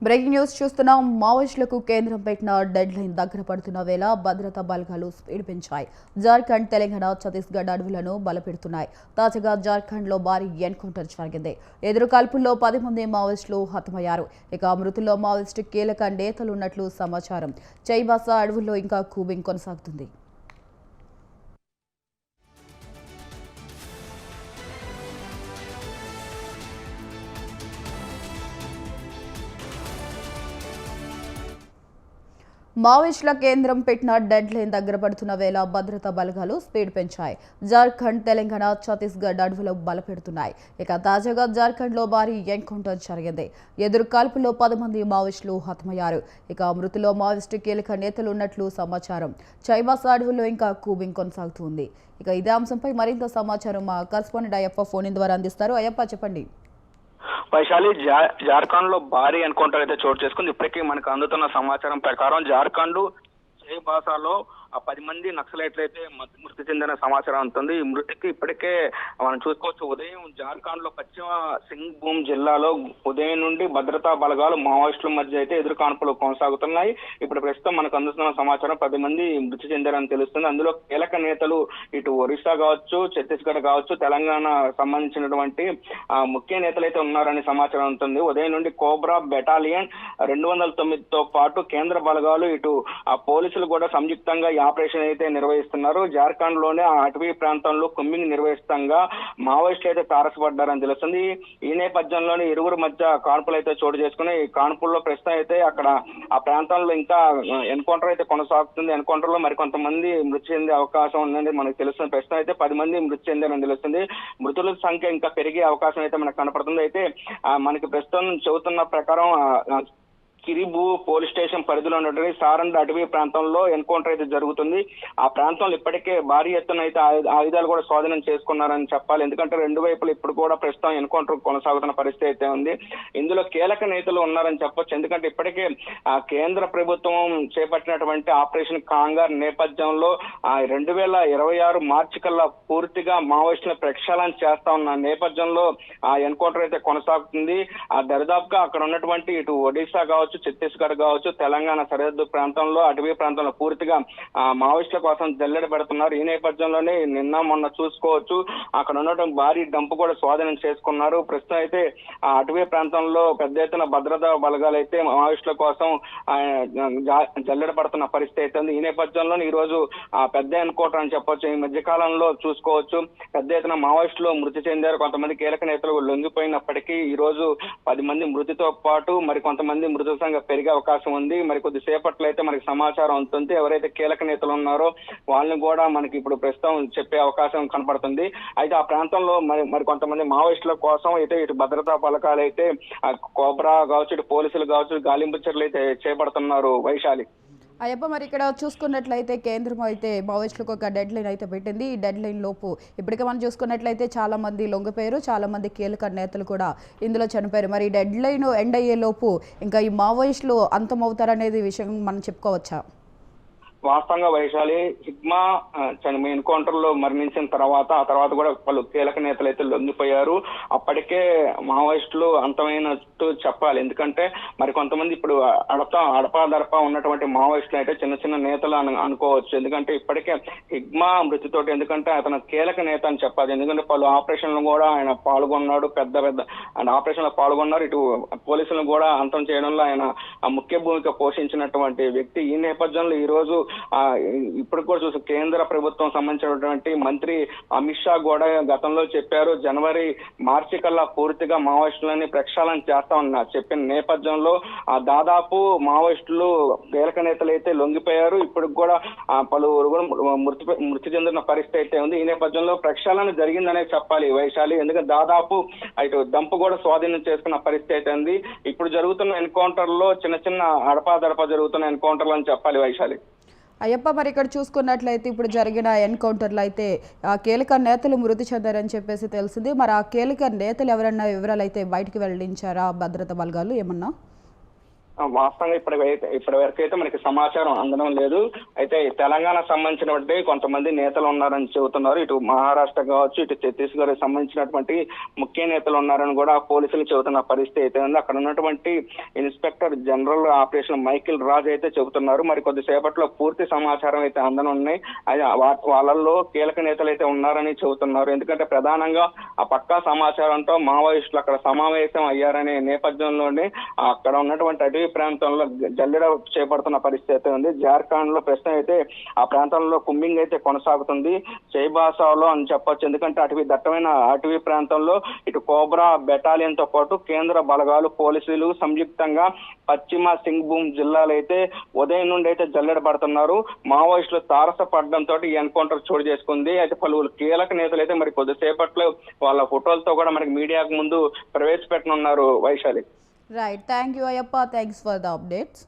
Breaking news చూస్తున్నాం. మావోయిస్టులకు కేంద్రం పెట్టిన డెడ్ లైన్ దగ్గర పడుతున్న వేళ భద్రతా బలగాలు స్పీడ్ పెంచాయి. జార్ఖండ్, తెలంగాణ, ఛత్తీస్గఢ్ అడవులను బలపెడుతున్నాయి. తాజాగా జార్ఖండ్లో భారీ ఎన్కౌంటర్ జరిగింది. ఎదురు కాల్పుల్లో 10 మంది మావోయిస్టులు హతమయ్యారు. ఇక మృతుల్లో మావోయిస్టు కీలక నేతలున్నట్లు సమాచారం. చైబాసా అడవుల్లో ఇంకా కూబింగ్ కొనసాగుతుంది. మావోయిస్టుల కేంద్రం పెట్టిన డెడ్ లైన్ దగ్గర పడుతున్న వేళ భద్రతా బలగాలు స్పీడ్ పెంచాయి. జార్ఖండ్, తెలంగాణ, ఛత్తీస్గఢ్ అడవులు బలపెడుతున్నాయి. ఇక తాజాగా జార్ఖండ్లో భారీ ఎన్కౌంటర్ జరిగింది. ఎదురు కాల్పుల్లో 10 మంది మావోయిస్టులు హతమయ్యారు. ఇక మృతుల్లో మావోయిస్టు కీలక నేతలు ఉన్నట్లు సమాచారం. చైబాసా అడవుల్లో ఇంకా కూబింగ్ కొనసాగుతుంది. ఇక ఇదే అంశంపై మరింత సమాచారం మా కరెస్పాండెంట్ అయ్యప్ప ఫోన్ ద్వారా అందిస్తారు. అయ్యప్ప, చెప్పండి. వైశాలి, జార్ఖండ్ లో భారీ ఎన్కౌంటర్ అయితే చోటు చేసుకుంది. ఇప్పటికీ మనకు అందుతున్న సమాచారం ప్రకారం జార్ఖండ్ చైబాసాలో 10 మంది నక్సలైట్లు అయితే మృతి చెందిన సమాచారం ఉంటుంది. ఈ మృతికి ఇప్పటికే మనం చూసుకోవచ్చు. ఉదయం జార్ఖండ్ లో పశ్చిమ సింగ్భూమ్ జిల్లాలో ఉదయం నుండి భద్రతా బలగాలు మావోయిస్టుల మధ్య అయితే ఎదురు కాన్పులు కొనసాగుతున్నాయి. ఇప్పుడు ప్రస్తుతం మనకు అందుతున్న సమాచారం 10 మంది మృతి చెందారని తెలుస్తుంది. అందులో కీలక నేతలు ఇటు ఒరిస్సా కావచ్చు, ఛత్తీస్గఢ్ కావచ్చు, తెలంగాణ సంబంధించినటువంటి ముఖ్య నేతలు అయితే ఉన్నారని సమాచారం ఉంటుంది. ఉదయం నుండి కోబ్రా బెటాలియన్ 209తో పాటు కేంద్ర బలగాలు ఇటు పోలీసులు కూడా సంయుక్తంగా ఆపరేషన్ అయితే నిర్వహిస్తున్నారు. జార్ఖండ్ లోనే ఆ అటవీ ప్రాంతంలో కుమ్మింగ్ నిర్వహిస్తంగా మావోయిస్టులు అయితే తారసపడ్డారని తెలుస్తుంది. ఈ నేపథ్యంలోనే ఇరువురు మధ్య కాన్పులు అయితే చోటు చేసుకుని ఈ కాన్పుల్లో ప్రస్తుతం అయితే అక్కడ ఆ ప్రాంతంలో ఇంకా ఎన్కౌంటర్ అయితే కొనసాగుతుంది. ఎన్కౌంటర్ లో మరికొంతమంది మృతి చెందే అవకాశం ఉందని మనకు తెలుస్తుంది. ప్రస్తుతం అయితే 10 మంది మృతి చెందారని తెలుస్తుంది. మృతుల సంఖ్య ఇంకా పెరిగే అవకాశం అయితే మనకు కనపడుతుంది. అయితే మనకి ప్రస్తుతం చెబుతున్న ప్రకారం కిరిబు పోలీస్ స్టేషన్ పరిధిలో ఉన్నటువంటి సారండ్ అటవీ ప్రాంతంలో ఎన్కౌంటర్ అయితే జరుగుతుంది. ఆ ప్రాంతంలో ఇప్పటికే భారీ ఎత్తున అయితే ఆయుధాలు కూడా స్వాధీనం చేసుకున్నారని చెప్పాలి. ఎందుకంటే రెండు వైపులు ఇప్పుడు కూడా ప్రస్తుతం ఎన్కౌంటర్ కొనసాగుతున్న పరిస్థితి అయితే ఉంది. ఇందులో కీలక నేతలు ఉన్నారని చెప్పొచ్చు. ఎందుకంటే ఇప్పటికే కేంద్ర ప్రభుత్వం చేపట్టినటువంటి ఆపరేషన్ కాంగార్ నేపథ్యంలో 2026 మార్చి కల్లా పూర్తిగా మావోయిస్టుల ప్రక్షాళన చేస్తా ఉన్న నేపథ్యంలో ఆ ఎన్కౌంటర్ అయితే కొనసాగుతుంది. దరిదాపుగా అక్కడ ఉన్నటువంటి ఇటు ఒడిశా కావచ్చు, ఛత్తీస్గఢ్ కావచ్చు, తెలంగాణ సరిహద్దు ప్రాంతంలో అటవీ ప్రాంతంలో పూర్తిగా మావోయిస్టుల కోసం జల్లెడ పెడుతున్నారు. ఈ నేపథ్యంలోనే నిన్న మొన్న చూసుకోవచ్చు అక్కడ ఉన్నటువంటి భారీ డంపు కూడా స్వాధీనం చేసుకున్నారు. ప్రస్తుతం అయితే ఆ అటవీ ప్రాంతంలో పెద్ద ఎత్తున భద్రతా బలగాలు అయితే మావోయిస్టుల కోసం జల్లెడ పడుతున్న పరిస్థితి అయితే ఉంది. ఈ నేపథ్యంలో ఈ రోజు పెద్ద ఎన్కౌంటర్ అని చెప్పొచ్చు. ఈ మధ్య కాలంలో చూసుకోవచ్చు పెద్ద ఎత్తున మావోయిస్టులు మృతి చెందారు. కొంతమంది కీలక నేతలు లొంగిపోయినప్పటికీ ఈ రోజు 10 మంది మృతితో పాటు మరి కొంతమంది మృతి సంఖ్య పెరిగే అవకాశం ఉంది. మరి కొద్దిసేపట్లో అయితే మనకి సమాచారం ఉంటుంది. ఎవరైతే కీలక నేతలు ఉన్నారో వాళ్ళని కూడా మనకి ఇప్పుడు ప్రస్తుతం చెప్పే అవకాశం కనపడుతుంది. అయితే ఆ ప్రాంతంలో మరి కొంతమంది మావోయిస్టుల కోసం అయితే ఇటు భద్రతా బలగాలు అయితే కోబ్రా కావచ్చు, ఇటు పోలీసులు కావచ్చు, గాలింపు చర్యలు అయితే చేపడుతున్నారు. వైశాలి, అయ్యప్ప, మరి ఇక్కడ చూసుకున్నట్లయితే కేంద్రం అయితే మావోయిస్టులకు ఒక డెడ్ లైన్ అయితే పెట్టింది. ఈ డెడ్ లైన్ లోపు ఇప్పటికే మనం చూసుకున్నట్లయితే చాలా మంది లొంగిపోయారు, చాలా మంది కీలక నేతలు కూడా ఇందులో చనిపోయారు. మరి డెడ్ లైన్ ఎండ్ అయ్యే లోపు ఇంకా ఈ మావోయిస్టులు అంతమవుతారనేది విషయం మనం చెప్పుకోవచ్చా? వాస్తవంగా వైశాలి, హిగ్మా ఎన్కౌంటర్ లో మరణించిన తర్వాత ఆ తర్వాత కూడా పలు కీలక నేతలు అయితే లొంగిపోయారు. అప్పటికే మావోయిస్టులు అంతమైనట్టు చెప్పాలి. ఎందుకంటే మరి కొంతమంది ఇప్పుడు అడపాదడపా ఉన్నటువంటి మావోయిస్టులు అయితే చిన్న చిన్న నేతలు అనుకోవచ్చు. ఎందుకంటే ఇప్పటికే హిగ్మా మృతితోటి, ఎందుకంటే అతను కీలక నేత అని చెప్పాలి. ఎందుకంటే పలు ఆపరేషన్లు కూడా ఆయన పాల్గొన్నాడు, పెద్ద ఆయన ఆపరేషన్ లో పాల్గొన్నారు. ఇటు పోలీసులను కూడా అంతం చేయడంలో ఆయన ముఖ్య భూమిక పోషించినటువంటి వ్యక్తి. ఈ నేపథ్యంలో ఈ రోజు ఇప్పుడు కూడా చూసి కేంద్ర ప్రభుత్వం సంబంధించినటువంటి మంత్రి అమిత్ షా కూడా గతంలో చెప్పారు జనవరి మార్చి కల్లా పూర్తిగా మావోయిస్టులని ప్రక్షాళన చేస్తామన్నారు. చెప్పిన నేపథ్యంలో దాదాపు మావోయిస్టులు కీలక నేతలు అయితే లొంగిపోయారు. ఇప్పుడు కూడా పలువురు కూడా మృతి చెందిన పరిస్థితి అయితే ఉంది. ఈ నేపథ్యంలో ప్రక్షాళన జరిగిందనే చెప్పాలి వైశాలి. ఎందుకంటే దాదాపు ఇటు దంపు కూడా స్వాధీనం చేసుకున్న పరిస్థితి అయితే ఉంది. ఇప్పుడు జరుగుతున్న ఎన్కౌంటర్ లో చిన్న చిన్న అడపాదడపా జరుగుతున్న ఎన్కౌంటర్లు అని చెప్పాలి వైశాలి. అయ్యప్ప, మరి ఇక్కడ చూసుకున్నట్లయితే ఇప్పుడు జరిగిన ఎన్కౌంటర్లో అయితే ఆ కీలక నేతలు మృతి చెందారని చెప్పేసి తెలిసింది. మరి ఆ కీలక నేతలు ఎవరన్నా వివరాలు అయితే బయటకు వెల్లడించారా భద్రతా బలగాలు ఏమన్నా? వాస్తవంగా ఇప్పటి వరకు అయితే మనకి సమాచారం అందడం లేదు. అయితే తెలంగాణకు సంబంధించినటువంటి కొంతమంది నేతలు ఉన్నారని చెబుతున్నారు. ఇటు మహారాష్ట్ర కావచ్చు, ఇటు ఛత్తీస్గఢ్ సంబంధించినటువంటి ముఖ్య నేతలు ఉన్నారని కూడా పోలీసులు చెబుతున్న పరిస్థితి అయితే ఉంది. అక్కడ ఉన్నటువంటి inspector general operation Michael Raj అయితే చెబుతున్నారు. మరి కొద్దిసేపట్లో పూర్తి సమాచారం అయితే అందనున్నాయి. వాళ్ళల్లో కీలక నేతలు అయితే ఉన్నారని చెబుతున్నారు. ఎందుకంటే ప్రధానంగా ఆ పక్కా సమాచారంతో మావోయిస్టులు అక్కడ సమావేశం అయ్యారనే నేపథ్యంలోనే అక్కడ ఉన్నటువంటి అటవీ ప్రాంతంలో జల్లెడ చేపడుతున్న పరిస్థితి అయితే ఉంది. జార్ఖండ్ లో ప్రస్తుతం అయితే ఆ ప్రాంతంలో కుంబింగ్ అయితే కొనసాగుతుంది. చైబాసాలో అని చెప్పొచ్చు. ఎందుకంటే దట్టమైన అటవీ ప్రాంతంలో ఇటు కోబ్రా బెటాలియన్ తో పాటు కేంద్ర బలగాలు, పోలీసులు సంయుక్తంగా పశ్చిమ సింగ్భూమ్ జిల్లాలో అయితే ఉదయం నుండి అయితే జల్లెడ పడుతున్నారు. మావోయిస్టులు తారసపడడంతో ఈ ఎన్కౌంటర్ చోటు చేసుకుంది. అయితే పలువురు కీలక నేతలు అయితే మరి కొద్దిసేపట్లో వాళ్ళ ఫోటోలతో కూడా మనకి మీడియాకు ముందు ప్రవేశపెట్టనున్నారు. Vaishali. Right. Thank you, Ayappa. Thanks for the updates.